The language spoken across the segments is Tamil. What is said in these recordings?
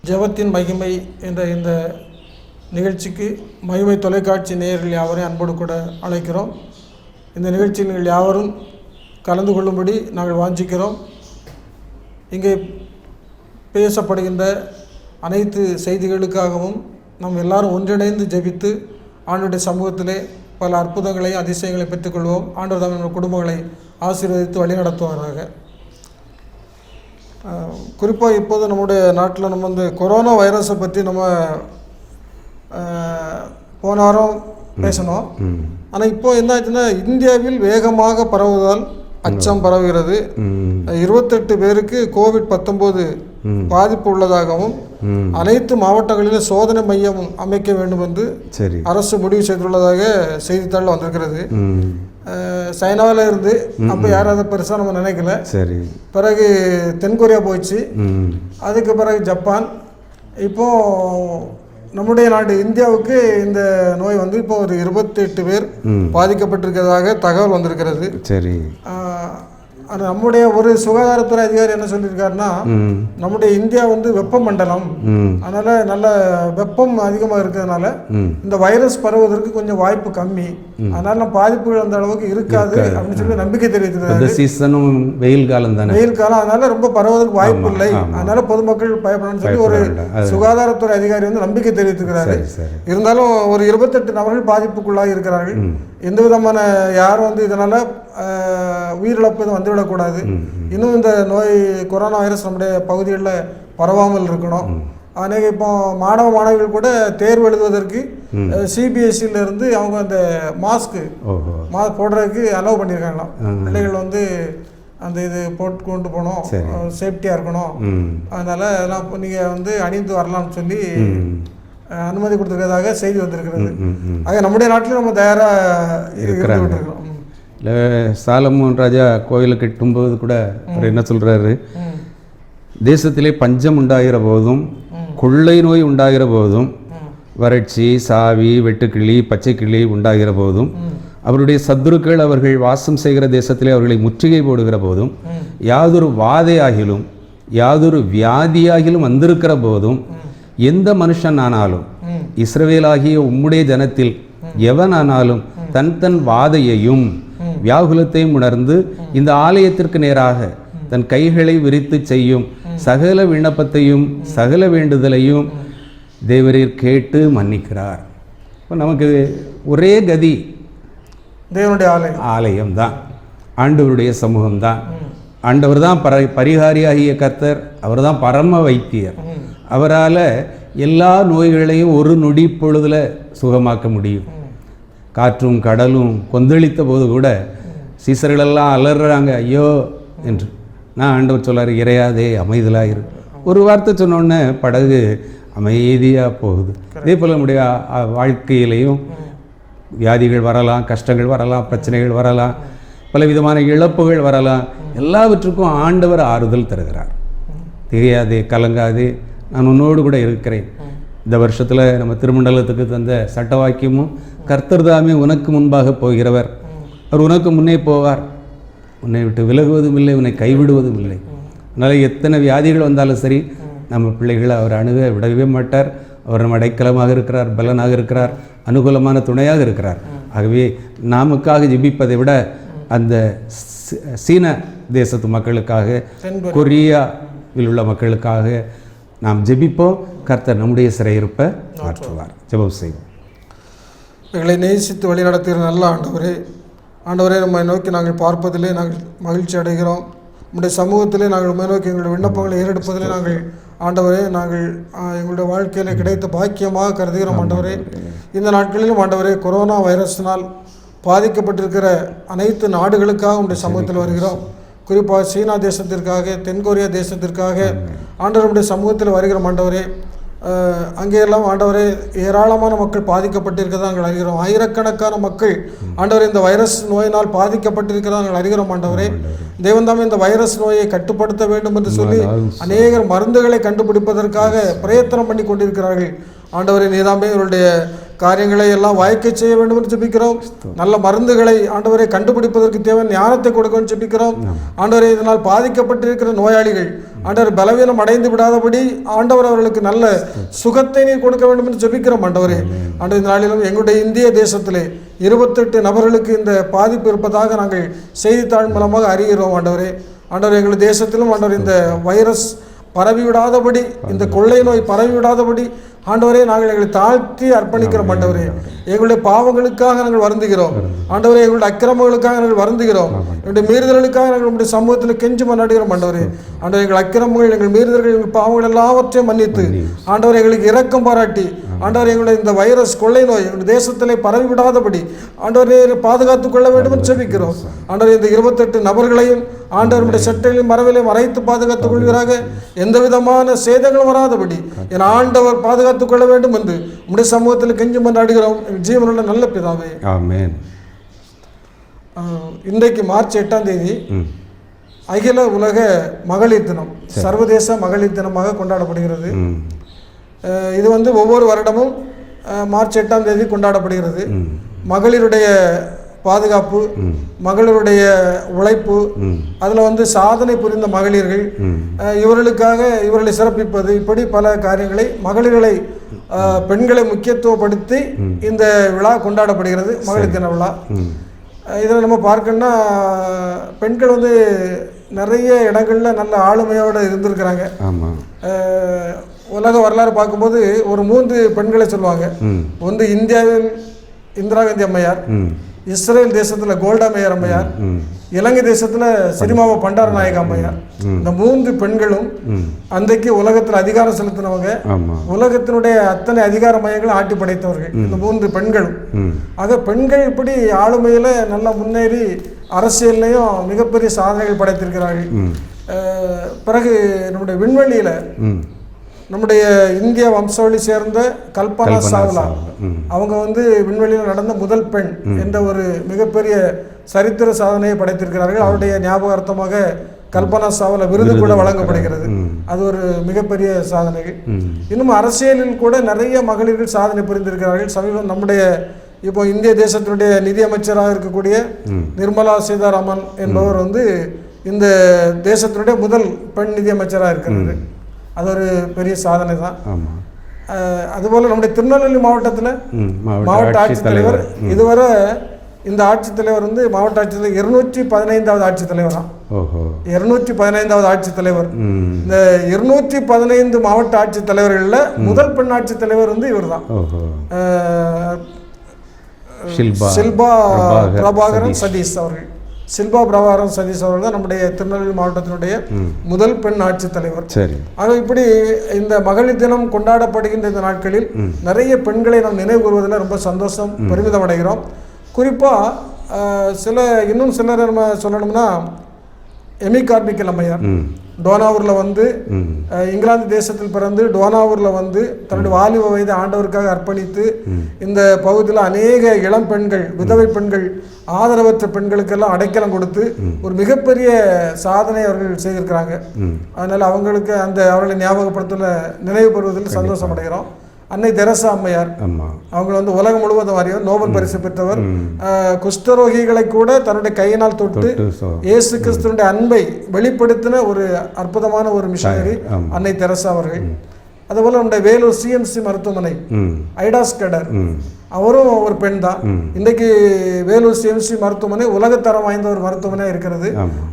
ஜெபத்தின் மகிமை என்ற இந்த நிகழ்ச்சிக்கு மகிமை தொலைக்காட்சி நேயர்கள் யாவரையும் அன்போடு கூட அழைக்கிறோம். இந்த நிகழ்ச்சியில் நீங்கள் யாவரும் கலந்து கொள்ளும்படி நாங்கள் வாஞ்சிக்கிறோம். இங்கே பேசப்படுகின்ற அனைத்து செய்திகளுக்காகவும் நாம் எல்லாரும் ஒன்றிணைந்து ஜெபித்து ஆண்டவருடைய சமூகத்திலே பல அற்புதங்களையும் அதிசயங்களையும் பெற்றுக்கொள்வோம். ஆண்டவர் தாம் நம்ம குடும்பங்களை ஆசீர்வதித்து வழிநடத்துவாராக. குறிப்பாக இப்போது நம்முடைய நாட்டில் நம்ம வந்து கொரோனா வைரஸை பற்றி நம்ம போன வாரம் பேசணும். ஆனால் இப்போ என்ன ஆச்சுன்னா, இந்தியாவில் வேகமாக பரவுவதால் அச்சம் பரவுகிறது. 28 பேருக்கு COVID-19 பாதிப்பு உள்ளதாகவும் அனைத்து மாவட்டங்களிலும் சோதனை மையம் அமைக்க வேண்டும் என்று அரசு முடிவு செய்துள்ளதாக செய்தித்தாளில் வந்திருக்கிறது. சைனாவில் இருந்து நம்ம யாரும் அதை பெருசாக நம்ம நினைக்கல. பிறகு தென்கொரியா போயிடுச்சு, அதுக்கு பிறகு ஜப்பான், இப்போ நம்முடைய நாடு இந்தியாவுக்கு இந்த நோய் வந்து இப்போ ஒரு 28 பேர் பாதிக்கப்பட்டிருக்கிறதாக தகவல் வந்திருக்கிறது. சரி, நம்முடைய ஒரு சுகாதாரத்துறை அதிகாரி என்ன சொல்லியிருக்காருன்னா, நம்முடைய இந்தியா வந்து வெப்பமண்டலம், அதனால நல்ல வெப்பம் அதிகமாக இருக்கிறதுனால இந்த வைரஸ் பரவுவதற்கு கொஞ்சம் வாய்ப்பு கம்மி, அதனால பாதிப்புகள் அந்த அளவுக்கு இருக்காது அப்படின்னு சொல்லி நம்பிக்கை தெரிவித்திருக்காரு. சீசனும் வெயில் காலம் தானே, வெயில் காலம், அதனால ரொம்ப பரவுவதற்கு வாய்ப்பு இல்லை, அதனால பொதுமக்கள் பயப்படணும்னு சொல்லி ஒரு சுகாதாரத்துறை அதிகாரி வந்து நம்பிக்கை தெரிவித்திருக்கிறாரு. இருந்தாலும் ஒரு 28 நபர்கள் பாதிப்புக்குள்ளாக இருக்கிறார்கள். எந்த விதமான யாரும் வந்து இதனால உயிரிழப்பு எதுவும் வந்துவிடக்கூடாது. இன்னும் இந்த நோய் கொரோனா வைரஸ் நம்முடைய பகுதிகளில் பரவாமல் இருக்கணும். அநேக இப்போ மாணவிகள் கூட தேர்வு எழுதுவதற்கு CBSE-லேருந்து அவங்க அந்த மாஸ்க் போடுறதுக்கு அலோவ் பண்ணியிருக்காங்களாம். பிள்ளைகள் வந்து அந்த இது போட்டு கொண்டு போகணும், சேஃப்டியாக இருக்கணும், அதனால் அதெல்லாம் நீங்கள் வந்து அணிந்து வரலாம்னு சொல்லி அனுமதி கொடுத்துருக்கிறதாக செய்தி வந்திருக்கிறது. ஆக நம்முடைய நாட்டில் நம்ம தயாராக இருக்கிறோம். இல்லை, சாலமோன் ராஜா கோயிலை கட்டும்போது கூட அவர் என்ன சொல்கிறாரு, தேசத்திலே பஞ்சம் உண்டாகிற போதும் கொள்ளை நோய் உண்டாகிற போதும் வறட்சி, சாவி, வெட்டுக்கிளி, பச்சைக்கிளி உண்டாகிற போதும் அவருடைய சத்துருக்கள் அவர்கள் வாசம் செய்கிற தேசத்திலே அவர்களை முற்றுகை போடுகிற போதும் யாதொரு வாதையாகிலும் யாதொரு வியாதியாகிலும் வந்திருக்கிற போதும் எந்த மனுஷன் ஆனாலும் இஸ்ரவேலாகிய உம்முடைய ஜனத்தில் எவனானாலும் தன் தன் வாதையையும் வியாகுலத்தையும் உணர்ந்து இந்த ஆலயத்திற்கு நேராக தன் கைகளை விரித்து செய்யும் சகல விண்ணப்பத்தையும் சகல வேண்டுதலையும் தேவரீர் கேட்டு மன்னிக்கிறார். இப்போ நமக்கு ஒரே கதி தேவனுடைய ஆலயம் தான், ஆண்டவருடைய சமூகம் தான். ஆண்டவர் தான் பரிகாரியாகிய கர்த்தர், அவர் தான் பரம வைத்தியர். அவரால் எல்லா நோய்களையும் ஒரு நொடி பொழுதில் சுகமாக்க முடியும். காற்றும் கடலும் கொந்தளித்த போது கூட சீசர்களெல்லாம் அலறாங்க ஐயோ என்று. நான் ஆண்டவர் சொல்லார், இறையாதே அமைதலாயிரு. ஒரு வார்த்தை சொன்னோடனே படகு அமைதியாக போகுது. இதே போல் நம்முடைய வாழ்க்கையிலையும் வியாதிகள் வரலாம், கஷ்டங்கள் வரலாம், பிரச்சனைகள் வரலாம், பல விதமான இழப்புகள் வரலாம். எல்லாவற்றுக்கும் ஆண்டவர் ஆறுதல் தருகிறார். தெரியாதே, கலங்காதே, நான் உன்னோடு கூட இருக்கிறேன். இந்த வருஷத்தில் நம்ம திருமண்டலத்துக்கு தந்த சட்ட வாக்கியமும், கர்த்தர் தாமே உனக்கு முன்பாக போகிறவர், அவர் உனக்கு முன்னே போவார், உன்னை விட்டு விலகுவதும் இல்லை, உன்னை கைவிடுவதும் இல்லை. அதனால் எத்தனை வியாதிகள் வந்தாலும் சரி, நம்ம பிள்ளைகளை அவர் அணுக விடவே மாட்டார். அவர் நம்ம அடைக்கலமாக இருக்கிறார், பலனாக இருக்கிறார், அனுகூலமான துணையாக இருக்கிறார். ஆகவே நாமுக்காக ஜெபிப்பதை விட அந்த சீன தேசத்து மக்களுக்காக, கொரியாவில் உள்ள மக்களுக்காக நாம் ஜெபிப்போம். கர்த்தர் நம்முடைய சிறையிருப்பை மாற்றுவார். ஜெபம் செய்வோம். எங்களை நேசித்து வழி நடத்துகிற நல்ல ஆண்டவரே, நம்மை நோக்கி நாங்கள் பார்ப்பதிலே நாங்கள் மகிழ்ச்சி அடைகிறோம். நம்முடைய சமூகத்திலே நாங்கள் உண்மை நோக்கி எங்களுடைய விண்ணப்பங்களை ஏறெடுப்பதிலே நாங்கள் ஆண்டவரே நாங்கள் எங்களுடைய வாழ்க்கையில் கிடைத்த பாக்கியமாக கருதுகிறோம். ஆண்டவரே, இந்த நாட்களிலும் ஆண்டவரே கொரோனா வைரஸினால் பாதிக்கப்பட்டிருக்கிற அனைத்து நாடுகளுக்காக உங்களுடைய சமூகத்தில் வருகிறோம். குறிப்பாக சீனா தேசத்திற்காக, தென்கொரியா தேசத்திற்காக ஆண்டவருடைய சமூகத்தில் வருகிற ஆண்டவரே, அங்கேயெல்லாம் ஆண்டவரே ஏராளமான மக்கள் பாதிக்கப்பட்டிருக்கிறதா நாங்கள் அறிகிறோம். ஆயிரக்கணக்கான மக்கள் ஆண்டவரே இந்த வைரஸ் நோயினால் பாதிக்கப்பட்டிருக்கிறதா நாங்கள் அறிகிறோம். ஆண்டவரே, தேவன்தாமே இந்த வைரஸ் நோயை கட்டுப்படுத்த வேண்டும் என்று சொல்லி அநேகர் மருந்துகளை கண்டுபிடிப்பதற்காக பிரயத்தனம் பண்ணி கொண்டிருக்கிறார்கள். ஆண்டவரே, நீதாமே இவருடைய காரியங்களை எல்லாம் வாய்க்க செய்ய வேண்டும் என்று ஜெபிக்கிறோம். நல்ல மருந்துகளை ஆண்டவரை கண்டுபிடிப்பதற்கு தேவையான ஞானத்தை கொடுக்கணும்னு ஜெபிக்கிறோம். ஆண்டவரை இதனால் பாதிக்கப்பட்டிருக்கிற நோயாளிகள் ஆண்டவர் பலவீனம் அடைந்து விடாதபடி ஆண்டவர் அவர்களுக்கு நல்ல சுகத்தை நீ கொடுக்க வேண்டும் என்று ஜெபிக்கிறோம். ஆண்டவரே, ஆண்டவர் இந்த நாளிலும் எங்களுடைய இந்திய தேசத்திலே 28 நபர்களுக்கு இந்த பாதிப்பு இருப்பதாக நாங்கள் செய்தித்தாள் மூலமாக அறிகிறோம். ஆண்டவரே, ஆண்டவர் எங்கள் தேசத்திலும் ஆண்டவர் இந்த வைரஸ் பரவிவிடாதபடி, இந்த கொள்ளை நோய் பரவிவிடாதபடி ஆண்டவரே நாங்கள் எங்களை தாழ்த்தி அர்ப்பணிக்கிறோம். ஆண்டவரே, எங்களுடைய பாவங்களுக்காக நாங்கள் வருந்துகிறோம். ஆண்டவரே, எங்களுடைய அக்கிரமங்களுக்காக நாங்கள் வருந்துகிறோம். எங்களுடைய மீறுதல்களுக்காக நாங்கள் உங்களுடைய சமூகத்தில் கெஞ்சி மன்னாடுகிறோம். ஆண்டவரே, ஆண்டவர் எங்கள் அக்கிரமங்கள், எங்கள் மீறுதல்கள், எங்கள் பாவங்கள் எல்லாவற்றையும் மன்னித்து ஆண்டவர் எங்களுக்கு இரக்கம் பாராட்டி ஆண்டவர் எங்களுடைய இந்த வைரஸ் கொள்ளை நோய் எங்களுடைய தேசத்திலே பரவிவிடாதபடி ஆண்டவரே பாதுகாத்துக் கொள்ள வேண்டும் என்று ஜெபிக்கிறோம். ஆண்டவர் இந்த 28 நபர்களையும் ஆண்டவருடைய சட்டைகளையும் மரவிலையும் மறைத்து பாதுகாத்துக் கொள்வீராக. எந்த விதமான சேதங்களும் வராதபடி என் ஆண்டவர் பாதுகாத்துக் கொள்ள வேண்டும் என்று உடைய சமூகத்தில் கெஞ்சி மன்றாடுகிறோம். ஜீவனுள்ள நல்ல பிதாவே, ஆமென். இன்றைக்கு மார்ச் 8ஆம் தேதி அகில உலக மகளிர் தினம், சர்வதேச மகளிர் தினமாக கொண்டாடப்படுகிறது. இது ஒவ்வொரு வருடமும் மார்ச் 8ஆம் தேதி கொண்டாடப்படுகிறது. மகளிருடைய பாதுகாப்பு, மகளிருடைய உழைப்பு, அதில் சாதனை புரிந்த மகளிர்கள், இவர்களுக்காக இவர்களை சிறப்பிப்பது, இப்படி பல காரியங்களை மகளிர்களை பெண்களை முக்கியத்துவப்படுத்தி இந்த விழா கொண்டாடப்படுகிறது, மகளிர் தின விழா. இதில் நம்ம பார்க்கணும்னா பெண்கள் நிறைய இடங்களில் நல்ல ஆளுமையோடு இருந்திருக்கிறாங்க. உலக வரலாறு பார்க்கும்போது ஒரு 3 பெண்களை சொல்லுவாங்க. இந்தியாவில் இந்திரா காந்தி அம்மையார், இஸ்ரேல் தேசத்துல கோல்டா மேயர் அம்மையார், இலங்கை தேசத்துல சிறிமாவோ பண்டாரநாயக அம்மையார். இந்த 3 பெண்களும் அன்றைக்கு உலகத்தில் அதிகாரம் செலுத்தினவங்க, உலகத்தினுடைய அத்தனை அதிகார மையங்களும் ஆட்டி படைத்தவர்கள் இந்த 3 பெண்களும். ஆக பெண்கள் இப்படி ஆளுமையில நல்லா முன்னேறி அரசியல்லையும் மிகப்பெரிய சாதனைகள் படைத்திருக்கிறார்கள். பிறகு நம்முடைய விண்வெளியில நம்முடைய இந்திய வம்சாவளி சேர்ந்த கல்பனா சாவ்லா, அவங்க விண்வெளியில் நடந்த முதல் பெண் என்ற ஒரு மிகப்பெரிய சரித்திர சாதனையை படைத்திருக்கிறார்கள். அவருடைய ஞாபகார்த்தமாக கல்பனா சாவ்லா விருது கூட வழங்கப்படுகிறது. அது ஒரு மிகப்பெரிய சாதனைகள். இன்னும் அரசியலில் கூட நிறைய மகளிர்கள் சாதனை புரிந்திருக்கிறார்கள். சமீபம் நம்முடைய இப்போ இந்திய தேசத்தினுடைய நிதியமைச்சராக இருக்கக்கூடிய நிர்மலா சீதாராமன் என்பவர் இந்த தேசத்தினுடைய முதல் பெண் நிதியமைச்சராக இருக்கிறது. அது ஒரு பெரிய சாதனை தான். அதுபோல் நம்முடைய திருநெல்வேலி மாவட்டத்தில் மாவட்ட ஆட்சித்தலைவர் இதுவரை இந்த ஆட்சித்தலைவர் மாவட்ட ஆட்சித்தலைவர் 215வது ஆட்சித்தலைவர் தான். 215வது ஆட்சித்தலைவர். இந்த 215 மாவட்ட ஆட்சித்தலைவர்களில் முதல் பெண் ஆட்சித்தலைவர் இவர் தான். ஷில்பா பிரபாகரன் சதீஷ் அவர்கள். ஷில்பா பிரபாகரன் சதீஷ் அவர்கள் தான் நம்முடைய திருநெல்வேலி மாவட்டத்தினுடைய முதல் பெண் ஆட்சித்தலைவர். ஆக இப்படி இந்த மகளிர் தினம் கொண்டாடப்படுகின்ற இந்த நாட்களில் நிறைய பெண்களை நாம் நினைவு கூறுவதில் ரொம்ப சந்தோஷம், பெருமிதம் அடைகிறோம். குறிப்பாக இன்னும் சிலர் நம்ம சொல்லணும்னா எமி கார்மிக்கல் அம்மையார் டோனாவூரில் இங்கிலாந்து தேசத்தில் பிறந்து டோனாவூரில் தன்னுடைய வாலிப வயதை ஆண்டவருக்காக அர்ப்பணித்து இந்த பகுதியில் அநேக இளம் பெண்கள், விதவை பெண்கள், ஆதரவற்ற பெண்களுக்கெல்லாம் அடைக்கலம் கொடுத்து ஒரு மிகப்பெரிய சாதனை அவர்கள் செய்திருக்கிறாங்க. அதனால் அவங்களுக்கு அவர்களை ஞாபகப்படுத்தல நினைவு பெறுவதில் சந்தோஷம் அடைகிறோம். அன்னை தெரசா அம்மையார், அவங்க உலகம் முழுவதும் அறியும் நோபல் பரிசு பெற்றவர். குஷ்டரோகிகளை கூட தன்னுடைய கையினால் தொட்டு இயேசு கிறிஸ்துவினுடைய அன்பை வெளிப்படுத்தின ஒரு அற்புதமான ஒரு மிஷனரி அன்னை தெரசா அவர்கள். அதுபோல நம்முடைய வேலூர் சிஎம்சி மருத்துவமனை ஐடாஸ் கடர், அவரும் ஒரு பெண் தான். இன்றைக்கு வேலூர் சிஎம்சி மருத்துவமனை உலகத்தரம் வாய்ந்த ஒரு மருத்துவமனையாக இருக்கிறது.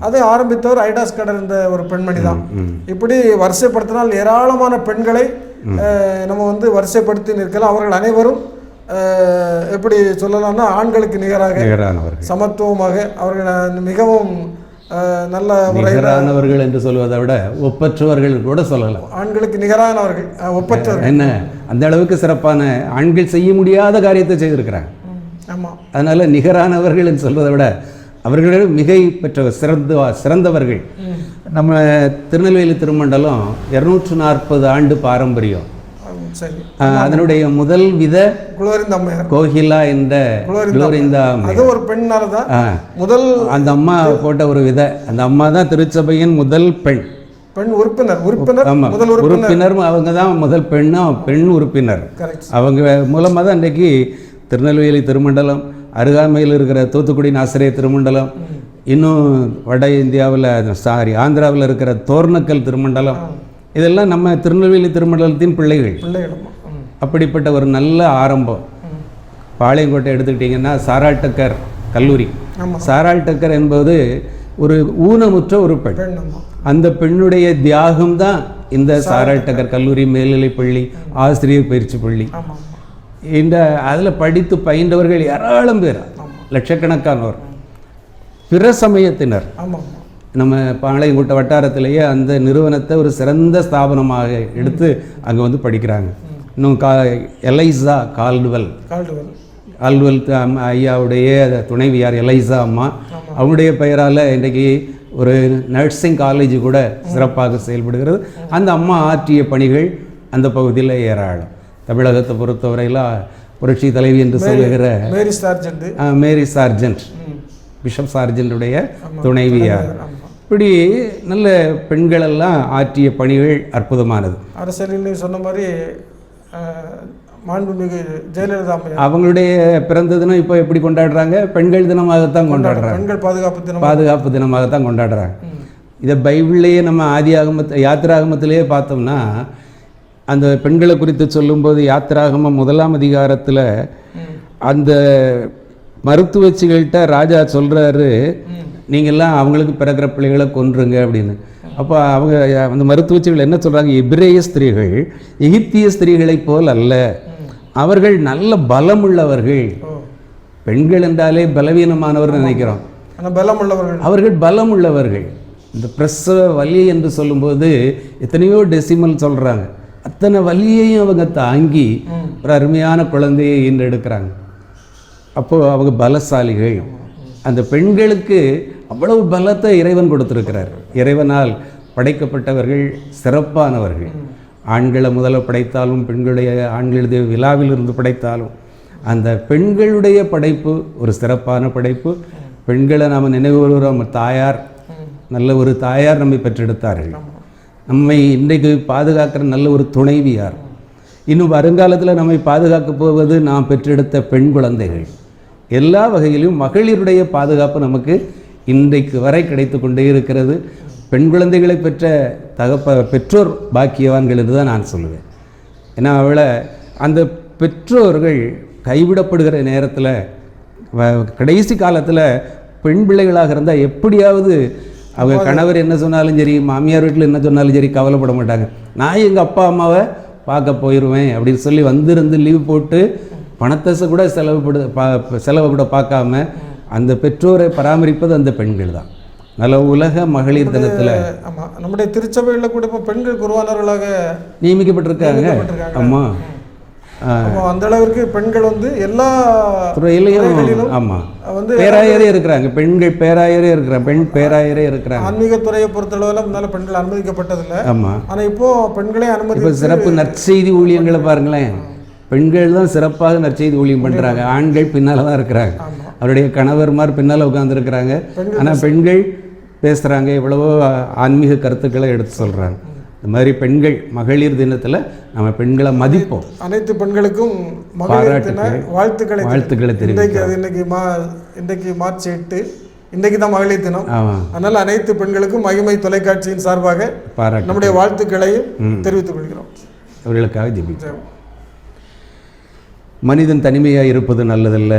அதை ஆரம்பித்தவர் ஐடாஸ் கடர் என்ற ஒரு பெண்மணி தான். இப்படி வரிசைப்படுத்தினால் ஏராளமான பெண்களை நம்ம வரிசைப்படுத்தி நிற்கலாம். அவர்கள் அனைவரும் எப்படி சொல்லலாம்னா ஆண்களுக்கு நிகராக சமத்துவமாக அவர்கள் மிகவும் நல்ல நிகரானவர்கள் என்று சொல்வதை விட ஒப்பற்றவர்கள் கூட சொல்லலாம். ஆண்களுக்கு நிகரானவர்கள், ஒப்பற்றவர்கள் என்ன அந்த அளவுக்கு சிறப்பான ஆண்கள் செய்ய முடியாத காரியத்தை செய்திருக்கிறாங்க. ஆமாம், அதனால நிகரானவர்கள் என்று சொல்வதை விட அவர்கள் மிகை பெற்ற சிறந்தவர்கள். நம்ம திருநெல்வேலி திருமண்டலம் 240 ஆண்டு பாரம்பரியம். அதனுடைய முதல் வித கோகிலா என்ற ஒரு பெண்ணாலதான் முதல் அந்த அம்மா போட்ட ஒரு வித. அந்த அம்மா தான் திருச்சபையின் முதல் பெண். பெண் உறுப்பினர் ஆமாம், முதல் உறுப்பினர் அவங்க தான் முதல் பெண் உறுப்பினர். அவங்க மூலமாக தான் இன்றைக்கி திருநெல்வேலி திருமண்டலம், அருகாமையில் இருக்கிற தூத்துக்குடி நாசிரியர் திருமண்டலம், இன்னும் வட இந்தியாவில் ஆந்திராவில் இருக்கிற தோர்ணக்கல் திருமண்டலம், இதெல்லாம் நம்ம திருநெல்வேலி திருமண்டலத்தின் பிள்ளைகள். அப்படிப்பட்ட ஒரு நல்ல ஆரம்பம். பாளையங்கோட்டை எடுத்துக்கிட்டிங்கன்னா சாராட்டக்கர் கல்லூரி. சாராட்டக்கர் என்பது ஒரு ஊனமுற்ற ஒரு பெண். அந்த பெண்ணுடைய தியாகம்தான் இந்த சாராட்டக்கர் கல்லூரி மேல்நிலைப்பள்ளி, ஆசிரியர் பயிற்சி பள்ளி. இந்த அதில் படித்து பயின்றவர்கள் ஏராளம் பேர், லட்சக்கணக்கானோர். பிற சமயத்தினர் நம்ம பாளையங்கோட்டை வட்டாரத்திலேயே அந்த நிறுவனத்தை ஒரு சிறந்த ஸ்தாபனமாக எடுத்து அங்கே வந்து படிக்கிறாங்க. இன்னும் எலைசா கால்டுவெல் ஐயாவுடைய துணைவியார் எலைசா அம்மா, அவங்களுடைய பெயரால் இன்றைக்கி ஒரு நர்சிங் காலேஜ் கூட சிறப்பாக செயல்படுகிறது. அந்த அம்மா ஆற்றிய பணிகள் அந்த பகுதியில் ஏராளம். தமிழகத்தை பொறுத்தவரையில் புரட்சி தலைவி என்று சொல்லுகிற மேரி சார்ஜென்ட், பிஷப் சார்ஜென்டுடைய துணைவியார், இப்படி நல்ல பெண்களெல்லாம் ஆற்றிய பணிகள் அற்புதமானது. அரசியலில் சொன்ன மாதிரி மாண்புமிகு ஜெயலலிதா அவங்களுடைய பிறந்த தினம் இப்போ எப்படி கொண்டாடுறாங்க? பெண்கள் தினமாகத்தான் கொண்டாடுறாங்க. பெண்கள் பாதுகாப்பு தினமாகத்தான் கொண்டாடுறாங்க. இதை பைபிள்லேயே நம்ம யாத்திராகமத்திலேயே பார்த்தோம்னா அந்த பெண்களை குறித்து சொல்லும்போது யாத்திராகமம் 1ஆம் அதிகாரத்தில் அந்த மருத்துவச்சிகள்கிட்ட ராஜா சொல்கிறாரு, நீங்கள்லாம் அவங்களுக்கு பிறக்கிற பிள்ளைகளை கொன்றுங்க அப்படின்னு. அப்போ அவங்க அந்த மருத்துவச்சிகள் என்ன சொல்கிறாங்க? எபிரேய ஸ்திரீகள் எகிப்திய ஸ்திரீகளைப் போல் அல்ல, அவர்கள் நல்ல பலமுள்ளவர்கள். பெண்கள் என்றாலே பலவீனமானவர் நினைக்கிறோம், அவர்கள் பலமுள்ளவர்கள். இந்த பிரசவ வலி என்று சொல்லும்போது எத்தனையோ டெசிமல் சொல்கிறாங்க, அத்தனை வலியையும் அவங்க தாங்கி ஒரு அருமையான குழந்தையை ஈன்றெடுக்கிறாங்க. அப்போது அவங்க பலசாலிகள். அந்த பெண்களுக்கு அவ்வளவு பலத்தை இறைவன் கொடுத்திருக்கிறார். இறைவனால் படைக்கப்பட்டவர்கள் சிறப்பானவர்கள். ஆண்களை முதல்ல படைத்தாலும் ஆண்களுடைய விழாவிலிருந்து படைத்தாலும் அந்த பெண்களுடைய படைப்பு ஒரு சிறப்பான படைப்பு. பெண்களை நாம் நினைவுறுகிறோம். தாயார், நல்ல ஒரு தாயார் நம்மை பெற்றெடுத்தார்கள். நம்மை இன்றைக்கு பாதுகாக்கிற நல்ல ஒரு துணைவியார். இன்னும் வருங்காலத்தில் நம்மை பாதுகாக்கப் போவது நாம் பெற்றெடுத்த பெண் குழந்தைகள். எல்லா வகையிலும் மகளிருடைய பாதுகாப்பு நமக்கு இன்றைக்கு வரை கிடைத்து கொண்டே இருக்கிறது. பெண் குழந்தைகளை பெற்ற பெற்றோர் பாக்கியவான்கள் என்று தான் நான் சொல்லுவேன். ஏன்னா அவளை அந்த பெற்றோர்கள் கைவிடப்படுகிற நேரத்தில் கடைசி காலத்தில் பெண் பிள்ளைகளாக இருந்தால் எப்படியாவது அவங்க கணவர் என்ன சொன்னாலும் சரி, மாமியார் வீட்டில் என்ன சொன்னாலும் சரி கவலைப்பட மாட்டாங்க. நான் எங்கள் அப்பா அம்மாவை பார்க்க போயிடுவேன் அப்படின்னு சொல்லி வந்திருந்து லீவ் போட்டு பணத்தை கூட செலவு கூட பார்க்காம அந்த பெற்றோரை பராமரிப்பது அந்த பெண்கள் தான். நல்ல உலக மகளிர் தினத்தில் நம்முடைய திருச்சபையில் கூட இப்போ பெண்கள் குருவானவர்களாக நியமிக்கப்பட்டிருக்காங்க. ஆமாம், அந்த அளவிற்கு பெண்கள் வந்து எல்லா துறையிலையும் பேராயரே இருக்கிறாங்க. பெண்கள் பேராயரே இருக்கிறாங்க, பெண் பேராயரே இருக்கிறாங்க. ஆன்மீக துறையை பொறுத்தளவில் முன்னால பெண்கள் அனுமதிக்கப்பட்டதில்லை. ஆமாம், ஆனால் இப்போ பெண்களே அனுமதி. இப்போ சிறப்பு நற்செய்தி ஊழியங்களை பாருங்களேன், பெண்கள் தான் சிறப்பாக நற்செய்தி ஊழியம் பண்ணுறாங்க. ஆண்கள் பின்னால் தான் இருக்கிறாங்க, அவருடைய கணவர்மார் பின்னால் உட்காந்துருக்கிறாங்க. ஆனால் பெண்கள் பேசுகிறாங்க, எவ்வளவோ ஆன்மீக கருத்துக்களை எடுத்து சொல்கிறாங்க. இந்த மாதிரி பெண்கள் மகளிர் தினத்தில் நம்ம பெண்களை மதிப்போம். அனைத்து பெண்களுக்கும் வாழ்த்துக்களை தெரிவிக்கிறோம். இன்றைக்கு மார்ச் 8, இன்றைக்கு தான் மகளிர் தினம். அதனால் அனைத்து பெண்களுக்கும் மகிமை தொலைக்காட்சியின் சார்பாக நம்முடைய வாழ்த்துக்களையும் தெரிவித்துக் கொள்கிறோம். அவர்களுக்காக ஜெபிக்கிறோம். மனிதன் தனிமையாக இருப்பது நல்லதல்ல,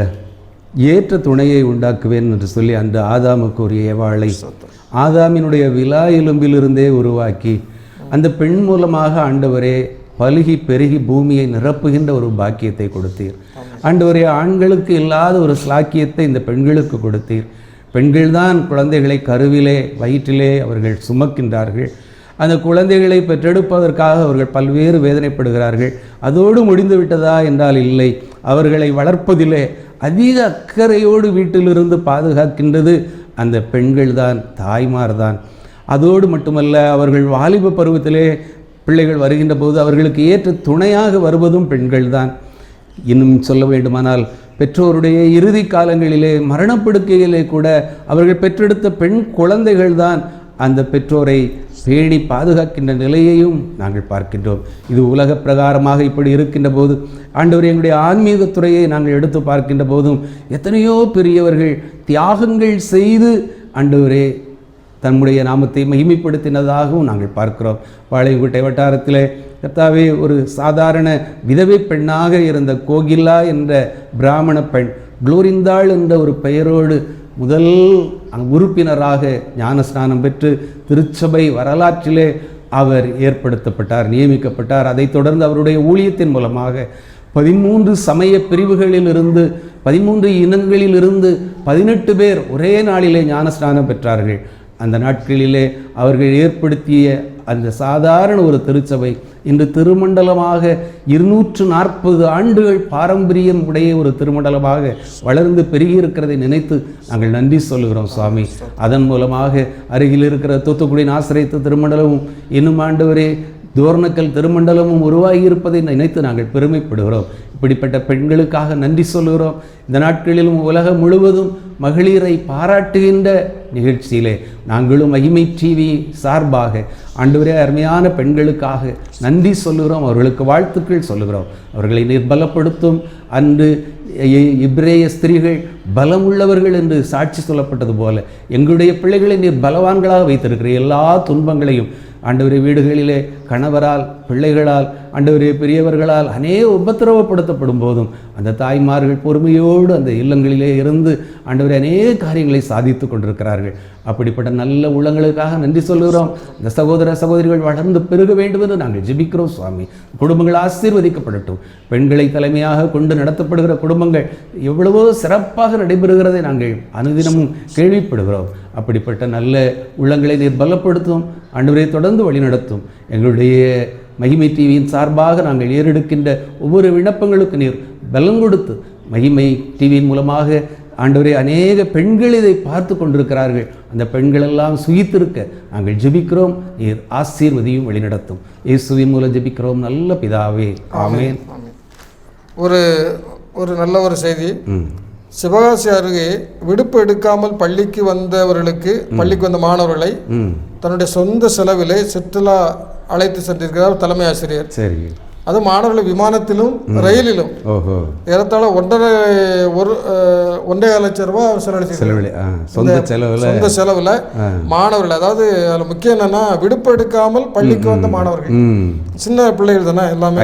ஏற்ற துணையை உண்டாக்குவேன் என்று சொல்லி அந்த ஆதாமுக்கு ஒரு ஏவாளை ஆதாமினுடைய விலா எலும்பிலிருந்தே உருவாக்கி அந்த பெண் மூலமாக ஆண்டவரே பலுகி பெருகி பூமியை நிரப்புகின்ற ஒரு பாக்கியத்தை கொடுத்தீர். ஆண்டவரே, ஆண்களுக்கு இல்லாத ஒரு ஸ்லாக்கியத்தை இந்த பெண்களுக்கு கொடுத்தீர். பெண்கள்தான் குழந்தைகளை கருவிலே வயிற்றிலே அவர்கள் சுமக்கின்றார்கள். அந்த குழந்தைகளை பெற்றெடுப்பதற்காக அவர்கள் பல்வேறு வேதனைப்படுகிறார்கள். அதோடு முடிந்து விட்டதா என்றால் இல்லை, அவர்களை வளர்ப்பதிலே அதிக அக்கறையோடு வீட்டிலிருந்து பாதுகாக்கின்றது அந்த பெண்கள்தான், தாய்மார்தான். அதோடு மட்டுமல்ல, அவர்கள் வாலிப பருவத்திலே பிள்ளைகள் வருகின்ற போது அவர்களுக்கு ஏற்ற துணையாக வருவதும் பெண்கள்தான். இன்னும் சொல்ல வேண்டுமானால் பெற்றோருடைய இறுதி காலங்களிலே மரணப்படுக்கையிலே கூட அவர்கள் பெற்றெடுத்த பெண் குழந்தைகள்தான் அந்த பெற்றோரை பேணி பாதுகாக்கின்ற நிலையையும் நாங்கள் பார்க்கின்றோம். இது உலக பிரகாரமாக இப்படி இருக்கின்ற போது ஆண்டவரே, எங்களுடைய ஆன்மீகத்துறையை நாங்கள் எடுத்து பார்க்கின்ற போதும் எத்தனையோ பெரியவர்கள் தியாகங்கள் செய்து ஆண்டவரே தன்னுடைய நாமத்தை மகிமைப்படுத்தினதாகவும் நாங்கள் பார்க்கிறோம். பாளையங்கோட்டை வட்டாரத்தில் கர்த்தாவே, ஒரு சாதாரண விதவை பெண்ணாக இருந்த கோகிலா என்ற பிராமண பெண் குளோரிந்தாள் என்ற ஒரு பெயரோடு முதல் உறுப்பினராக ஞானஸ்நானம் பெற்று திருச்சபை வரலாற்றிலே அவர் ஏற்படுத்தப்பட்டார், நியமிக்கப்பட்டார். அதைத் தொடர்ந்து அவருடைய ஊழியத்தின் மூலமாக 13 சமய பிரிவுகளில் இருந்து 13 இனங்களில் இருந்து 18 பேர் ஒரே நாளிலே ஞானஸ்நானம் பெற்றார்கள். அந்த நாட்களிலே அவர்கள் ஏற்படுத்திய அந்த சாதாரண ஒரு திருச்சபை இன்று திருமண்டலமாக 240 ஆண்டுகள் பாரம்பரியம் உடைய ஒரு திருமண்டலமாக வளர்ந்து பெருகியிருக்கிறதை நினைத்து நாங்கள் நன்றி சொல்லுகிறோம் சுவாமி. அதன் மூலமாக அருகில் இருக்கிற தூத்துக்குடி ஆசிரியத்த திருமண்டலமும் இன்னும் ஆண்டவரே தோர்ணக்கல் திருமண்டலமும் உருவாகி இருப்பதை நினைத்து நாங்கள் பெருமைப்படுகிறோம். இப்படிப்பட்ட பெண்களுக்காக நன்றி சொல்லுகிறோம். இந்த நாட்களிலும் உலகம் முழுவதும் மகளிரை பாராட்டுகின்ற நிகழ்ச்சியிலே நாங்களும் மகிமை டிவி சார்பாக ஆண்டவரே அருமையான பெண்களுக்காக நன்றி சொல்லுகிறோம், அவர்களுக்கு வாழ்த்துக்கள் சொல்லுகிறோம். அவர்களை நிர்பலப்படுத்தும். அன்று இப்ரேய ஸ்திரீகள் பலமுள்ளவர்கள் என்று சாட்சி சொல்லப்பட்டது போல எங்களுடைய பிள்ளைகளை நீர் பலவான்களாக வைத்திருக்கிற எல்லா துன்பங்களையும் ஆண்டவரே வீடுகளிலே கணவரால் பிள்ளைகளால் ஆண்டவரே பெரியவர்களால் அநேக உபத்திரவப்படுத்தப்படும் போதும் அந்த தாய்மார்கள் பொறுமையோடு அந்த இல்லங்களிலே இருந்து ஆண்டவரே அநேக காரியங்களை சாதித்து கொண்டிருக்கிறார்கள். அப்படிப்பட்ட நல்ல உள்ளங்களுக்காக நன்றி சொல்லுகிறோம். இந்த சகோதர சகோதரிகள் வளர்ந்து பெருக வேண்டும் என்று நாங்கள் ஜெபிக்கிறோம் சுவாமி. குடும்பங்கள் ஆசீர்வதிக்கப்படட்டும். பெண்களை தலைமையாக கொண்டு நடத்தப்படுகிற குடும்பங்கள் எவ்வளவோ சிறப்பாக நடைபெறுகிறதை நாங்கள் அனுதினமும் கேள்விப்படுகிறோம். அப்படிப்பட்ட நல்ல உள்ளங்களை நீர் பலப்படுத்தும். ஆண்டவரை தொடர்ந்து வழிநடத்தும். எங்களுடைய மகிமை டிவியின் சார்பாக நாங்கள் ஏறெடுக்கின்ற ஒவ்வொரு விண்ணப்பங்களுக்கு நீர் பலம் கொடுத்து மகிமை டிவியின் மூலமாக ஆண்டவரே அநேக பெண்கள் இதை பார்த்து கொண்டிருக்கிறார்கள். அந்த பெண்களெல்லாம் சுகித்திருக்க நாங்கள் ஜெபிக்கிறோம். நீர் ஆசீர்வதியும் வழிநடத்தும். இயேசுவின் மூலம் ஜெபிக்கிறோம் நல்ல பிதாவே, ஆமென். ஒரு நல்ல ஒரு செய்தி. சிவகாசி அருகே விடுப்பு எடுக்காமல் பள்ளிக்கு வந்த மாணவர்களை தன்னுடைய சொந்த செலவிலே சுற்றுலா அழைத்து சென்றிருக்கிறார் தலைமை ஆசிரியர். சரி. அது மாணவர்களை விமானத்திலும் ரயிலிலும் ஏறத்தாழ 1.5 லட்சம் ரூபாய் சொந்த செலவில் மாணவர்கள், அதாவது அதில் முக்கியம் என்னன்னா விடுப்பு எடுக்காமல் பள்ளிக்கு வந்த மாணவர்கள், சின்ன பிள்ளைகள் தானே எல்லாமே.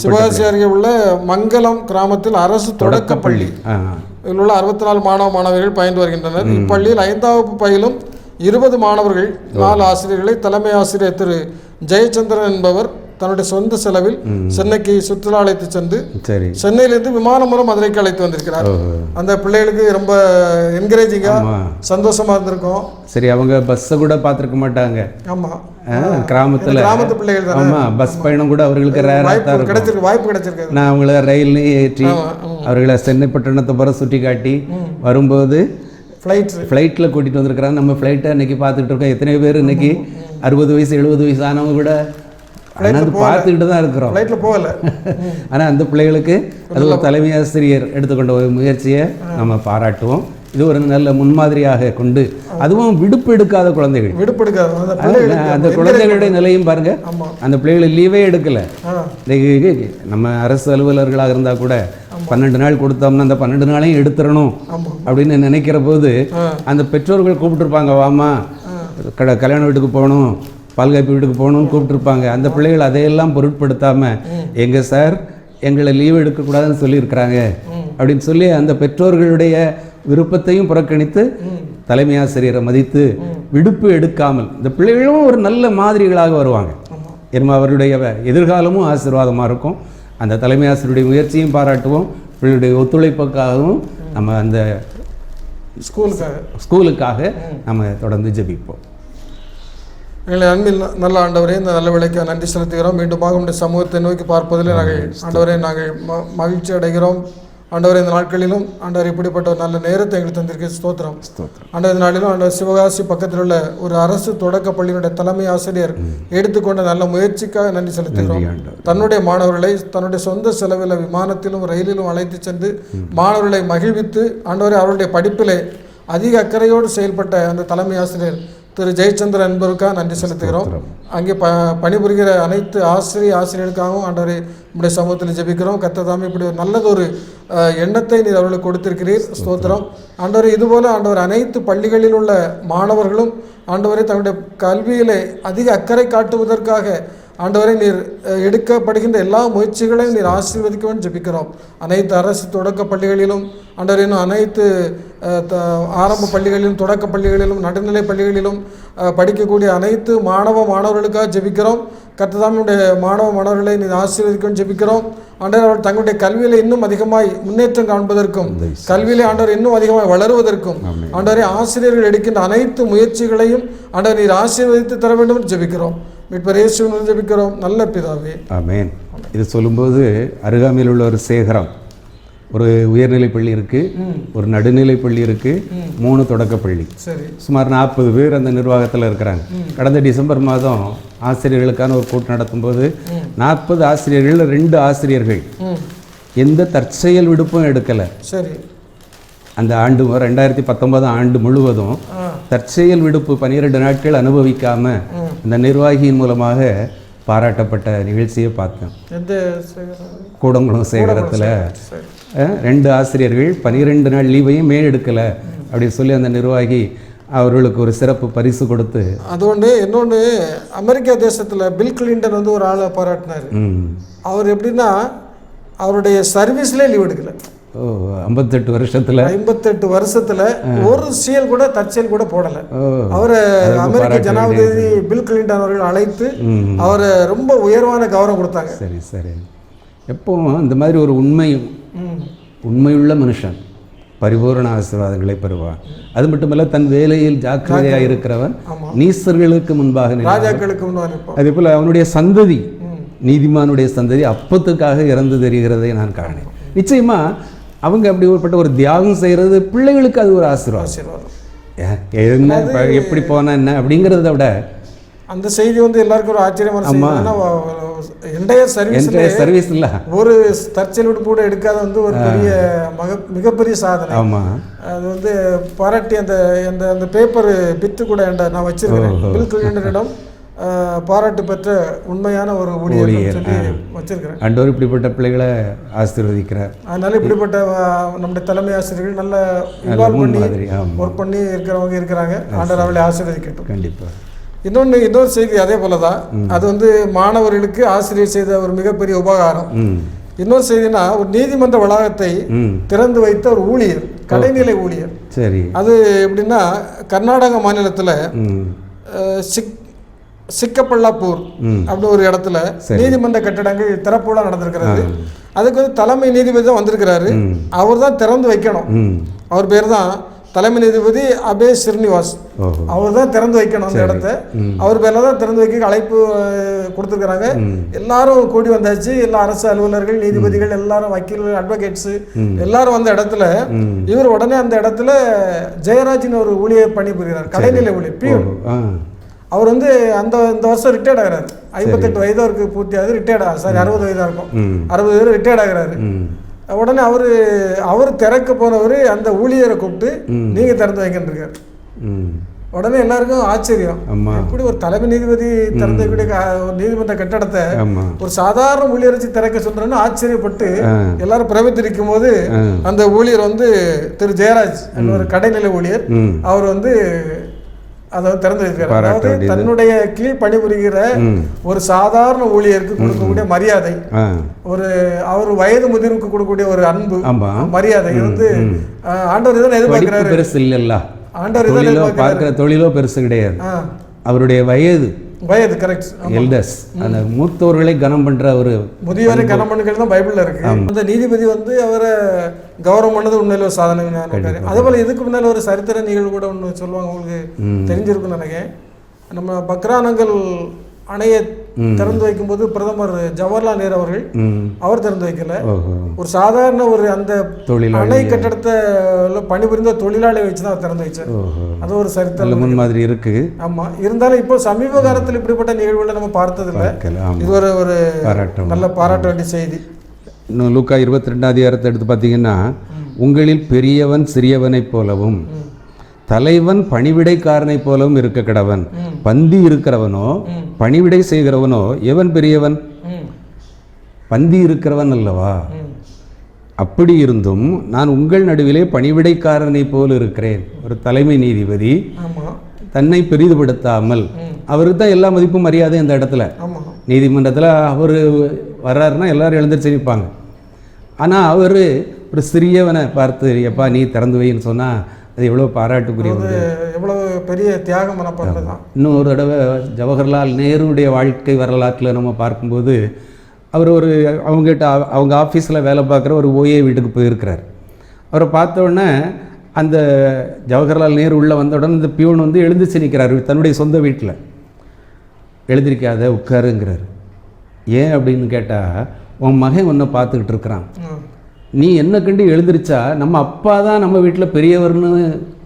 சிவகாசி அருகே உள்ள மங்கலம் கிராமத்தில் அரசு தொடக்க பள்ளி இதில் உள்ள 64 மாணவர்கள் பயின்று வருகின்றனர். இப்பள்ளியில் 5ஆம் வகுப்பு பயிலும் 20 மாணவர்கள் 4 ஆசிரியர்களை தலைமை ஆசிரியர் திரு ஜெயச்சந்திரன் என்பவர் தன்னுடைய சொந்த செலவில் சென்னைக்கு சுற்றுலா அழைத்து சென்று சென்னையிலிருந்து விமானம் மூலம் மதுரைக்கு அழைத்து வந்திருக்கிறார். அந்த பிள்ளைகளுக்கு ரொம்ப என்கரேஜிங்கா சந்தோஷமா இருந்திருக்கும். சரி, அவங்க பஸ்ஸை கூட பார்த்துருக்க மாட்டாங்க. ஆமா, கிராமத்து பிள்ளைகள் ஆமா, பஸ் பயணம் கூட அவர்களுக்கு வாய்ப்பு கிடைச்சிருக்கு. நான் அவங்கள ரயில்லையும் ஏற்றி அவர்களை சென்னை பட்டணத்தை புற சுட்டி காட்டி வரும்போது ஃப்ளைட்டில் கூட்டிகிட்டு வந்திருக்கிறாங்க. நம்ம ஃப்ளைட்டை இன்னைக்கு பார்த்துட்டு இருக்கோம். எத்தனை பேர் இன்னைக்கு 60 வயசு 70 வயசு ஆனவங்க கூட பார்த்துக்கிட்டு தான் இருக்கிறோம். ஆனால் அந்த பிள்ளைகளுக்கு அது ஒரு தலைமை ஆசிரியர் எடுத்துக்கொண்ட ஒரு முயற்சியை நம்ம பாராட்டுவோம். இது ஒரு நல்ல முன்மாதிரியாக கொண்டு, அதுவும் விடுப்பு எடுக்காத குழந்தைகள், அந்த குழந்தைகளுடைய நிலையும் பாருங்க. அந்த பிள்ளைகளை லீவே எடுக்கலை. நம்ம அரசு அலுவலர்களாக இருந்தால் கூட 12 நாள் கொடுத்தோம்னா அந்த 12 நாளையும் எடுத்துடணும் அப்படின்னு நினைக்கிற போது அந்த பெற்றோர்கள் கூப்பிட்டுருப்பாங்க, வாமா கல்யாண வீட்டுக்கு போகணும், பால்காப்பி வீட்டுக்கு போகணும்னு கூப்பிட்டுருப்பாங்க. அந்த பிள்ளைகள் அதையெல்லாம் பொருட்படுத்தாமல் எங்கள் சார் எங்களை லீவ் எடுக்கக்கூடாதுன்னு சொல்லியிருக்கிறாங்க அப்படின்னு சொல்லி அந்த பெற்றோர்களுடைய விருப்பத்தையும் புறக்கணித்து தலைமை ஆசிரியரை மதித்து விடுப்பு எடுக்காமல் இந்த பிள்ளைகளும் ஒரு நல்ல மாதிரிகளாக வருவாங்க. ஏன்னா அவருடைய எதிர்காலமும் ஆசீர்வாதமாக இருக்கும். அந்த தலைமை ஆசிரியருடைய முயற்சியும் பாராட்டுவோம். பிள்ளைகளுடைய ஒத்துழைப்புக்காகவும் நம்ம அந்த ஸ்கூலுக்காக நம்ம தொடர்ந்து ஜெபிப்போம். எங்களை அன்பில் நல்ல ஆண்டவரே, இந்த நல்ல விலைக்கு நன்றி செலுத்துகிறோம். மீண்டுமாக உடைய சமூகத்தை நோக்கி பார்ப்பதில் ஆண்டவரே நாங்கள் மகிழ்ச்சி அடைகிறோம். ஆண்டவரே, இந்த நாட்களிலும் ஆண்டவர் இப்படிப்பட்ட ஒரு நல்ல நேரத்தை எங்களுக்கு தந்திருக்க ஸ்தோத்திரம். ஆண்டவர் இந்த நாளிலும் ஆண்டவர் சிவகாசி பக்கத்தில் உள்ள ஒரு அரசு தொடக்க பள்ளியினுடைய தலைமை ஆசிரியர் எடுத்துக்கொண்ட நல்ல முயற்சிக்காக நன்றி செலுத்துகிறோம். தன்னுடைய மாணவர்களை தன்னுடைய சொந்த செலவில் விமானத்திலும் ரயிலிலும் அழைத்து சென்று மாணவர்களை மகிழ்வித்து ஆண்டவரே அவருடைய படிப்பிலே அதிக அக்கறையோடு செயல்பட்ட அந்த தலைமை ஆசிரியர் திரு ஜெயச்சந்திரன் என்பவருக்காக நன்றி செலுத்துகிறோம். அங்கே பணிபுரிகிற அனைத்து ஆசிரியர்களுக்காகவும் ஆண்டவரே நம்முடைய சமூகத்தில் ஜெபிக்கிறோம். கர்த்தர் இப்படி ஒரு நல்லதொரு எண்ணத்தை நீர் அவர்களுக்கு கொடுத்திருக்கிறீர். ஸ்தோத்திரம் ஆண்டவரே. இதுபோல் ஆண்டவர் அனைத்து பள்ளிகளில் உள்ள மாணவர்களும் ஆண்டவரை தன்னுடைய கல்வியிலே அதிக அக்கறை காட்டுவதற்காக ஆண்டவரை நீர் எடுக்கப்படுகின்ற எல்லா முயற்சிகளையும் நீர் ஆசீர்வதிக்கவும் ஜெபிக்கிறோம். அனைத்து அரசு தொடக்க பள்ளிகளிலும் ஆண்டவரே, அனைத்து ஆரம்ப பள்ளிகளிலும் தொடக்க பள்ளிகளிலும் நடுநிலை பள்ளிகளிலும் படிக்கக்கூடிய அனைத்து மாணவர்களுக்காக ஜெபிக்கிறோம். கர்த்தருடைய மாணவர்களை நீர் ஆசீர்வதிக்கவும் ஜெபிக்கிறோம். ஆண்டவர் அவர்கள் தங்களுடைய கல்வியில் இன்னும் அதிகமாய் முன்னேற்றம் காண்பதற்கும் கல்வியிலே ஆண்டவர் இன்னும் அதிகமாக வளருவதற்கும் ஆண்டவரே ஆசிரியர்கள் எடுக்கின்ற அனைத்து முயற்சிகளையும் ஆண்டவர் நீர் ஆசீர்வதித்து தர வேண்டும் என்று ஜெபிக்கிறோம். மீட்பர் இயேசுவின் ஜெபிக்கிறோம் நல்ல பிதாவே, ஆமென். இது சொல்லும்போது அருகாமையில் உள்ள ஒரு சேகரம், ஒரு உயர்நிலைப் பள்ளி இருக்குது, ஒரு நடுநிலைப் பள்ளி இருக்குது, 3 தொடக்கப்பள்ளி, சுமார் 40 பேர் அந்த நிர்வாகத்தில் இருக்கிறாங்க. கடந்த டிசம்பர் மாதம் ஆசிரியர்களுக்கான ஒரு கூட்டம் நடத்தும்போது 40 ஆசிரியர்கள் 2 ஆசிரியர்கள் எந்த தற்செயல் விடுப்பும் எடுக்கலை. சரி, அந்த ஆண்டு 2019 ஆண்டு முழுவதும் தற்செயல் விடுப்பு 12 நாட்கள் அனுபவிக்காம இந்த நிர்வாகியின் மூலமாக பாராட்டப்பட்ட நிகழ்ச்சியை பார்த்தேன். கூடங்குளம் சேகரத்தில் 2 ஆசிரியர்கள் 12 நாள் லீவையும் எடுக்கலை அப்படின்னு சொல்லி அந்த நிர்வாகி அவர்களுக்கு ஒரு சிறப்பு பரிசு கொடுத்து. அது ஒன்று. இன்னொன்று, அமெரிக்கா தேசத்தில் பில் கிளின்டன் வந்து ஒரு ஆளை பாராட்டினார். அவர் எப்படின்னா அவருடைய சர்வீஸ்லேயே லீவ் எடுக்கலை. 58 வருஷத்துல ஒரு செயல் கூட தற்செயல் கூட போடலை. அவரை அமெரிக்க ஜனாதிபதி பில் கிளின்டன் அவர்கள் அழைத்து அவரை ரொம்ப உயர்வான கௌரவம் கொடுத்தாங்க. சரி சரி. எப்பவும் இந்த மாதிரி ஒரு உண்மையுள்ள மனுஷன் பரிபூரண ஆசீர்வாதங்களை பெறுவான். அது மட்டுமல்ல, தன் வேலையில் ஜாக்கிரதையாக இருக்கிறவன் நீசர்களுக்கு முன்பாக ராஜாக்களுக்கு முன்பாக. அதே போல அவனுடைய சந்ததி, நீதிமானுடைய சந்ததி அப்பத்துக்காக இறந்து தெரிகிறதை நான் காணேன். நிச்சயமா அவங்க அப்படிப்பட்ட ஒரு தியாகம் செய்கிறது பிள்ளைகளுக்கு அது ஒரு ஆசீர்வாதம். என்ன எப்படி போனா என்ன அப்படிங்கிறத விட அந்த செய்தி வந்து எல்லாருக்கும் ஒரு ஆச்சரியமான சர்வீஸ் இல்ல, ஒரு தற்செயல் விடுப்பு கூட எடுக்காத வந்து ஒரு பெரிய மிகப்பெரிய சாதனை. ஆமா, அது வந்து பாராட்டி அந்த அந்த பேப்பர் பித்து கூட நான் வச்சிருக்கேன். பில் கிளின்டனிடம் பாராட்டு பெற்ற உண்மையான ஒரு ஊழியர் சொல்லி வச்சிருக்கிறேன். ஆண்டவர் இப்படிப்பட்ட பிள்ளைகளை ஆசீர்வதிக்கிறார். அதனால இப்படிப்பட்ட நம்முடைய தலைமை ஆசிரியர்கள் நல்ல இன்வால்வ் பண்ணி ஒர்க் பண்ணி இருக்கிறவங்க இருக்கிறாங்க. ஆண்டவர் அவளை ஆசீர்வதிக்கட்டும். கண்டிப்பா. இன்னொரு செய்தி அதே போலதான். அது வந்து மாணவர்களுக்கு ஆசிரியர் செய்த ஒரு மிகப்பெரிய உபகாரம். இன்னொரு செய்தினா, ஒரு நீதிமன்ற வளாகத்தை திறந்து வைத்த ஒரு ஊழியர், கடைநிலை ஊழியர். சரி. அது எப்படின்னா, கர்நாடக மாநிலத்தில் சிக்கப்பல்லாப்பூர் அப்படி ஒரு இடத்துல நீதிமன்ற கட்டடங்கள் திறப்புலாம் நடந்திருக்கிறது. அதுக்கு வந்து தலைமை நீதிபதி தான் வந்திருக்கிறாரு. அவர் தான் திறந்து வைக்கணும். அவர் பேர் தான் தலைமை நீதிபதி அபே ஸ்ரீனிவாஸ். அவர் தான் திறந்து வைக்கணும் அந்த இடத்த. அவர் பேர்ல தான் திறந்து வைக்க அழைப்பு கொடுத்துருக்காங்க. எல்லாரும் கூடி வந்தாச்சு. எல்லா அரசு அலுவலர்கள், நீதிபதிகள், எல்லாரும் வக்கீல்கள், அட்வொகேட்ஸ் எல்லாரும் வந்த இடத்துல இவர் உடனே அந்த இடத்துல ஜெயராஜின் ஒரு ஊழியர் பணிபுரிகிறார், கடைநிலை ஊழியர், பியூன். அவர் வந்து இந்த வருஷம் ரிட்டையர்ட் ஆகிறாரு. 58 வயது அவருக்கு பூர்த்தி ஆகுது. ரிட்டையர்ட் 60 வயதாக இருக்கும். 60 வயது ரிட்டையர்ட் ஆகிறாரு. உடனே அவர் திறக்க போனவர் அந்த ஊழியரை கூப்பிட்டு நீங்க திறந்து வைக்கின்றிருக்காரு. உடனே எல்லாருக்கும் ஆச்சரியம். எப்படி ஒரு தலைமை நீதிபதி திறந்த நீதிமன்ற கட்டடத்தை ஒரு சாதாரண ஊழியர் வச்சு திறக்க சொல்றேன்னு ஆச்சரியப்பட்டு எல்லாரும் பிரமித்திருக்கும் போது அந்த ஊழியர் வந்து திரு ஜெயராஜ், ஒரு கடைநிலை ஊழியர், அவர் வந்து அதை திறந்து வைக்கிறார். அதாவது தன்னுடைய கீழ் பணிபுரிகிற ஒரு சாதாரண ஊழியருக்கு கொடுக்கக்கூடிய மரியாதை, அவர் வயது முதிர்வுக்கு கொடுக்கக்கூடிய ஒரு அன்பு, மரியாதை வந்து ஆண்டவர் இதை எதிர்பார்க்கிறாரு. பெருசு இல்ல, ஆண்டவர் இதை எதிர்பார்க்கிற தொழிலோ பெருசு கிடையாது. அவருடைய வயது கரெக்ட். எல்டர்ஸ், அந்த மூத்தோர்களை கனம் பண்ற ஒரு முதியவரை கனம் பண்ணுறது தான் பைபிள்ல இருக்கு. அந்த நீதிபதி வந்து அவரை கௌரவம் பண்ணது உண்மையில ஒரு சாதனை. அதே போல இதுக்கு முன்னால ஒரு சரித்திர நிகழ்வு கூட ஒன்று சொல்லுவாங்க, உங்களுக்கு தெரிஞ்சிருக்குன்னு நினைக்கிறேன். நம்ம பக்ரானங்கல் அணையை திறந்து வைக்கும்போது பிரதமர் ஜவஹர்லால் நேரு அவர்கள் அவர் திறந்து வைக்கல. ஒரு சாதாரண ஒரு அந்த அணை கட்டடத்தை பணிபுரிந்த தொழிலாளி வச்சுதான் அவர் திறந்து வச்சார். அது ஒரு சரித்திரம் மாதிரி இருக்கு. ஆமா, இருந்தாலும் இப்போ சமீப காலத்தில் இப்படிப்பட்ட நிகழ்வுகளை நம்ம பார்த்தது இல்லை. இது ஒரு நல்ல பாராட்ட வேண்டிய செய்தி. இன்னும் லூக்கா 22 அதிகாரத்தை எடுத்து பார்த்தீங்கன்னா, உங்களில் பெரியவன் சிறியவனைப் போலவும் தலைவன் பணிவிடைக்காரனை போலவும் இருக்க கடவன். பந்தி இருக்கிறவனோ பணிவிடை செய்கிறவனோ எவன் பெரியவன்? பந்தி இருக்கிறவன் அல்லவா? அப்படி இருந்தும் நான் உங்கள் நடுவிலே பணிவிடைக்காரனை போல் இருக்கிறேன். ஒரு தலைமை நீதிபதி தன்னை பெரிதுபடுத்தாமல், அவருக்கு தான் எல்லா மதிப்பும் மரியாதை அந்த இடத்துல. நீதிமன்றத்தில் அவர் வர்றாருன்னா எல்லாரும் எழுந்திரிச்சு நிற்பாங்க. ஆனால் அவர் ஒரு சிறியவனை பார்த்து, எப்பா நீ திறந்து வைன்னு சொன்னால் அது எவ்வளோ பாராட்டுக்குரிய, எவ்வளோ பெரிய தியாகம் மனப்பான்மை தான். இன்னும் ஒரு தடவை ஜவஹர்லால் நேருடைய வாழ்க்கை வரலாற்றில் நம்ம பார்க்கும்போது, அவர் அவங்ககிட்ட அவங்க ஆஃபீஸில் வேலை பார்க்குற ஒரு ஓஏ வீட்டுக்கு போயிருக்கிறார். அவரை பார்த்த உடனே அந்த ஜவஹர்லால் நேரு உள்ளே வந்த உடனே இந்த பியூன் வந்து எழுந்திரிச்சு நிற்கிறார். தன்னுடைய சொந்த வீட்டில் எழுந்திருக்காத உட்காருங்கிறார். ஏன் அப்படின்னு கேட்டால், உன் மகன் ஒன்றை பார்த்துக்கிட்டு இருக்கிறான், நீ என்ன கண்டு எழுந்திரிச்சா நம்ம அப்பா தான் நம்ம வீட்டில் பெரியவர்னு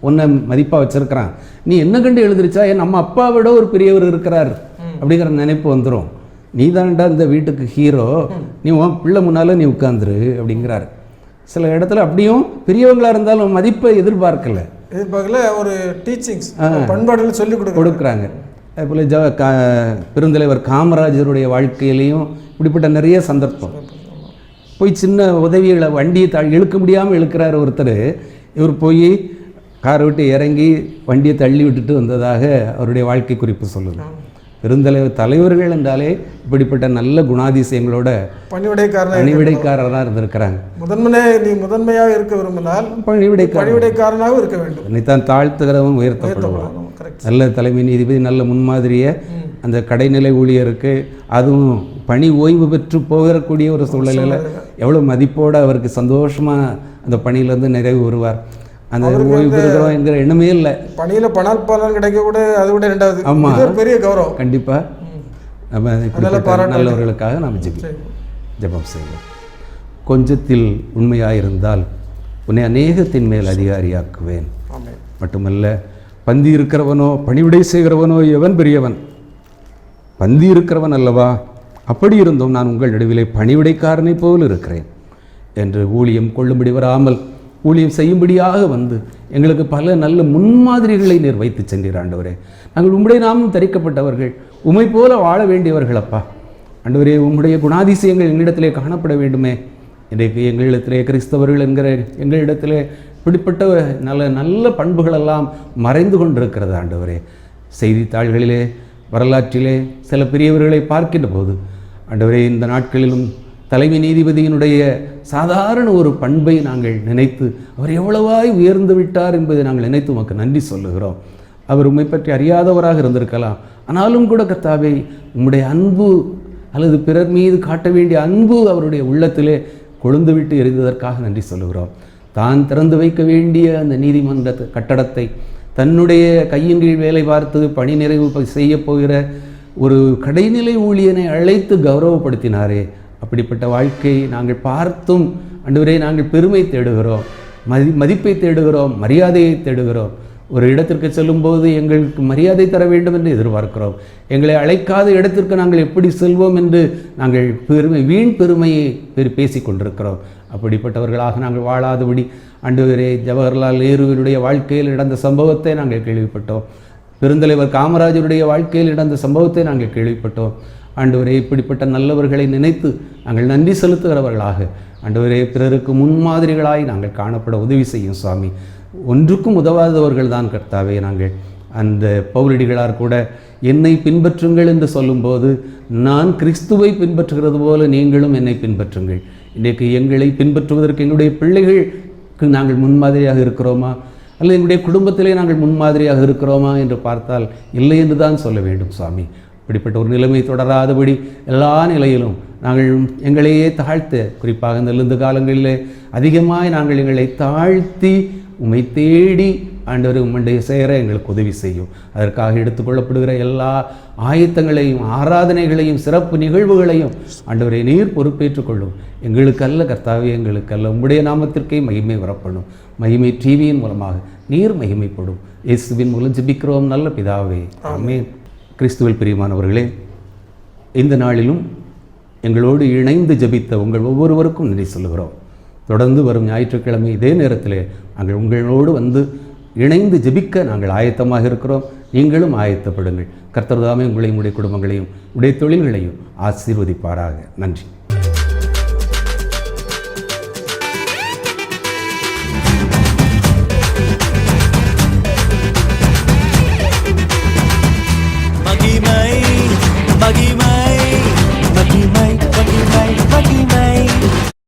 ஒன்றை மதிப்பாக வச்சுருக்கிறான், நீ என்ன கண்டு எழுந்திரிச்சா நம்ம அப்பா விட ஒரு பெரியவர் இருக்கிறார் அப்படிங்கிற நினைப்பு வந்துடும். நீ தான்டா இந்த வீட்டுக்கு ஹீரோ, நீ உன் பிள்ளை முன்னால் நீ உட்காந்துரு அப்படிங்கிறாரு. சில இடத்துல அப்படியும் பெரியவங்களாக இருந்தாலும் மதிப்பை எதிர்பார்க்கல, ஒரு டீச்சிங்ஸ் பண்பாடுகள் சொல்லி கொடுக்குறாங்க. அதேபோல் பெருந்தலைவர் காமராஜருடைய வாழ்க்கையிலையும் இப்படிப்பட்ட நிறைய சந்தர்ப்பம். போய் சின்ன உதவிகளை வண்டியை இழுக்க முடியாமல் இழுக்கிறார் ஒருத்தர். இவர் போய் காரை விட்டு இறங்கி வண்டியை தள்ளி விட்டுட்டு வந்ததாக அவருடைய வாழ்க்கை குறிப்பு சொல்லுது. தலைவர்கள் என்றாலே இப்படிப்பட்ட நல்ல குணாதிசயங்களோட பணிவிடைக்காரராக இருந்திருக்கிறாங்க. முதன்மையாக இருக்க விரும்பினால் பணிவிடைக்காரனாக இருக்க வேண்டும். நீதான் தாழ்த்துகிறவன் உயர்த்தப்படுவான். நல்ல தலைமை நீதிபதி, நல்ல முன்மாதிரியை அந்த கடைநிலை ஊழியருக்கு, அதுவும் பணி ஓய்வு பெற்று போகக்கூடிய ஒரு சூழ்நிலையில் எவ்வளோ மதிப்போடு அவருக்கு சந்தோஷமாக அந்த பணியிலேருந்து நிறைவு வருவார். அந்த ஓய்வு பெறுகிறோம் என்கிற எண்ணமே இல்லை. பணியில் பணம் கிடைக்க கூட அது கூட ரெண்டாவது. ஆமாம், பெரிய கௌரவம். கண்டிப்பாக நம்ம நல்லவர்களுக்காக நாம் ஜெபம் செய்வோம். கொஞ்சத்தில் உண்மையாயிருந்தால் உன்னை அநேகத்தின் மேல் அதிகாரியாக்குவேன். மட்டுமல்ல, பந்தி இருக்கிறவனோ பணிவிடை செய்கிறவனோ எவன் பெரியவன்? பந்தி இருக்கிறவன் அல்லவா? அப்படி இருந்தும் நான் உங்கள் நடுவிலே பணிவிடைக்காரனை போல் இருக்கிறேன் என்று ஊழியம் கொள்ளும்படி வராமல் ஊழியம் செய்யும்படியாக வந்து எங்களுக்கு பல நல்ல முன்மாதிரிகளை நீர் வைத்து சென்றீர் ஆண்டவரே. நாங்கள் உம்முடைய நாமும் தரிக்கப்பட்டவர்கள், உம்மை போல வாழ வேண்டியவர்கள் அப்பா. ஆண்டவரே, உம்முடைய குணாதிசயங்கள் எங்களிடத்திலே காணப்பட வேண்டுமே. இன்றைக்கு எங்களிடத்திலே கிறிஸ்தவர்கள் என்கிற எங்களிடத்திலே இப்படிப்பட்ட நல்ல நல்ல பண்புகளெல்லாம் மறைந்து கொண்டிருக்கிறது ஆண்டவரே. செய்தித்தாள்களிலே வரலாற்றிலே சில பெரியவர்களை பார்க்கின்ற போது ஆண்டவரே, இந்த நாட்களிலும் தலைமை நீதிபதியினுடைய சாதாரண ஒரு பண்பை நாங்கள் நினைத்து அவர் எவ்வளவாய் உயர்ந்து விட்டார் என்பதை நாங்கள் நினைத்து உமக்கு நன்றி சொல்லுகிறோம். அவர் உம்மை பற்றி அறியாதவராக இருந்திருக்கலாம், ஆனாலும் கூட கர்த்தாவே, உம்முடைய அன்பு அல்லது பிறர் மீது காட்ட வேண்டிய அன்பு அவருடைய உள்ளத்திலே கொழுந்து விட்டு எரிந்ததற்காக நன்றி சொல்லுகிறோம். தான் திறந்து வைக்க வேண்டிய அந்த நீதிமன்ற கட்டடத்தை தன்னுடைய கையின் கீழ் வேலை பார்த்து பணி நிறைவு செய்ய போகிற ஒரு கடைநிலை ஊழியனை அழைத்து கௌரவப்படுத்தினாரே, அப்படிப்பட்ட வாழ்க்கையை நாங்கள் பார்த்தும் ஆண்டவரே நாங்கள் பெருமை தேடுகிறோம், மதிப்பை தேடுகிறோம், மரியாதையை தேடுகிறோம். ஒரு இடத்திற்கு செல்லும்போது எங்களுக்கு மரியாதை தர வேண்டும் என்று எதிர்பார்க்கிறோம். எங்களை அழைக்காத இடத்திற்கு நாங்கள் எப்படி செல்வோம் என்று நாங்கள் வீண் பெருமையை பேசி கொண்டிருக்கிறோம். அப்படிப்பட்டவர்களாக நாங்கள் வாழாதபடி ஆண்டவரே, ஜவஹர்லால் நேருவினுடைய வாழ்க்கையில் நடந்த சம்பவத்தை நாங்கள் கேள்விப்பட்டோம். பெருந்தலைவர் காமராஜருடைய வாழ்க்கையில் நடந்த சம்பவத்தை நாங்கள் கேள்விப்பட்டோம். ஆண்டவரே, இப்படிப்பட்ட நல்லவர்களை நினைத்து நாங்கள் நன்றி செலுத்துகிறவர்களாக ஆண்டவரே, பிறருக்கு முன்மாதிரிகளாய் நாங்கள் காணப்பட உதவி செய்யும் சுவாமி. ஒன்றுக்கும் உதவாதவர்கள் தான் கர்த்தாவே நாங்கள். அந்த பவுலடிகளார் கூட என்னை பின்பற்றுங்கள் என்று சொல்லும்போது, நான் கிறிஸ்துவை பின்பற்றுகிறது போல நீங்களும் என்னை பின்பற்றுங்கள். இன்றைக்கு எங்களை பின்பற்றுவதற்கு எங்களுடைய பிள்ளைகளுக்கு நாங்கள் முன்மாதிரியாக இருக்கிறோமா, அல்லது எங்களுடைய குடும்பத்திலே நாங்கள் முன்மாதிரியாக இருக்கிறோமா என்று பார்த்தால் இல்லை என்று தான் சொல்ல வேண்டும் சுவாமி. இப்படிப்பட்ட ஒரு நிலைமை தொடராதபடி எல்லா நிலையிலும் நாங்கள் எங்களையே தாழ்த்த, குறிப்பாக இந்த எழுந்த காலங்களிலே அதிகமாய் நாங்கள் எங்களை தாழ்த்தி உம்மை தேடி ஆண்டவர் உம்முடைய சேர எங்களுக்கு உதவி செய்யும். அதற்காக எடுத்துக்கொள்ளப்படுகிற எல்லா ஆயத்தங்களையும் ஆராதனைகளையும் சிறப்பு நிகழ்வுகளையும் ஆண்டவரை நீர் பொறுப்பேற்றுக் கொள்ளும். எங்களுக்கல்ல கர்த்தாவே, எங்களுக்கல்ல, உம்முடைய நாமத்திற்கே மகிமை வரப்படும். மகிமை டிவியின் மூலமாக நீர் மகிமைப்படும். இயேசுவின் மூலம் ஜெபிக்கிறோம் நல்ல பிதாவே, ஆமென். கிறிஸ்துவில் பிரியமானவர்களே, இந்த நாளிலும் எங்களோடு இணைந்து ஜெபித்த உங்கள் ஒவ்வொருவருக்கும் நன்றி சொல்லுகிறோம். தொடர்ந்து வரும் ஞாயிற்றுக்கிழமை இதே நேரத்திலே நாங்கள் உங்களோடு வந்து இணைந்து ஜெபிக்க நாங்கள் ஆயத்தமாக இருக்கிறோம். நீங்களும் ஆயத்தப்படுங்கள். கர்த்தர் தாமே உங்களையும் உடைய குடும்பங்களையும் உடைய தொழில்களையும் ஆசீர்வதிப்பாராக. நன்றி.